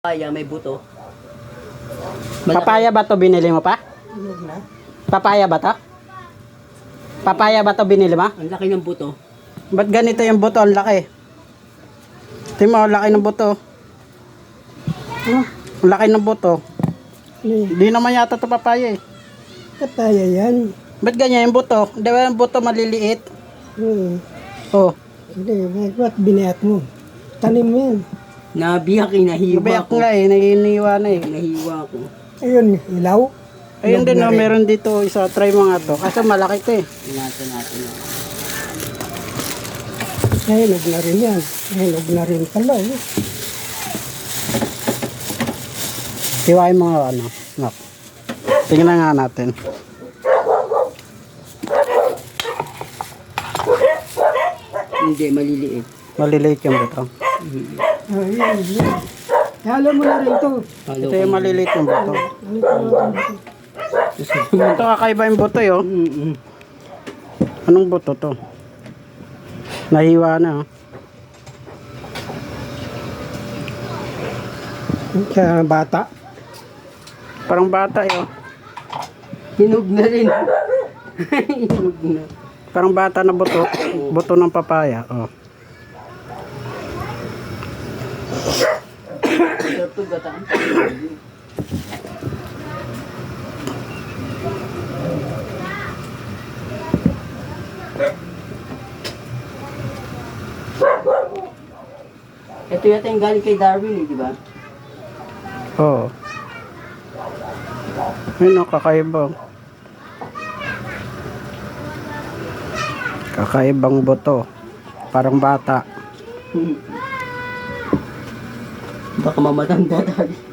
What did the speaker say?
Papaya may buto. Papaya ba to binili mo pa? Huwag na. Papaya ba to? Papaya ba to binili mo? Ang laki ng buto. Ba't ganito yung buto? Ang laki. Tingnan mo, ang laki ng buto. Ang laki ng buto. Hindi naman yata to papaya eh. Papaya yan. Ba't ganyan yung buto? Di ba yung buto maliliit? Oh. Hindi, ba't binayat mo? Tanim mo yan. Nabiyak eh, nahiwa Nabiyak ko. nga eh, nahiniwa na eh. Nahiwa ko. Ayun, ilaw. Ayun din oh, meron dito isa. Try mo nga to. Kasi malaki to eh. Ingatan natin. Hinog na rin yan. Hinog na rin pala. Hiwain mo nga ano. Nak. Tingnan nga natin. Hindi, maliliit. Maliliit yung buto. Ayan, yan. Halo mo na rin ito. Halo Ito ko. yung maliliit yung buto. Ano Ito kakaiba yung buto yun. Anong buto to? Nahiwa na oh. Sa bata. Parang bata yun. Hinog na rin. Hinog na. Parang bata na buto. Buto ng papaya. Oh. Ito gataan. Ito yata yung galing kay Darwin eh, di ba? Oo. Ayun oh, kakaiba. Kakaibang buto. Parang bata. Baka mamatanda tayo.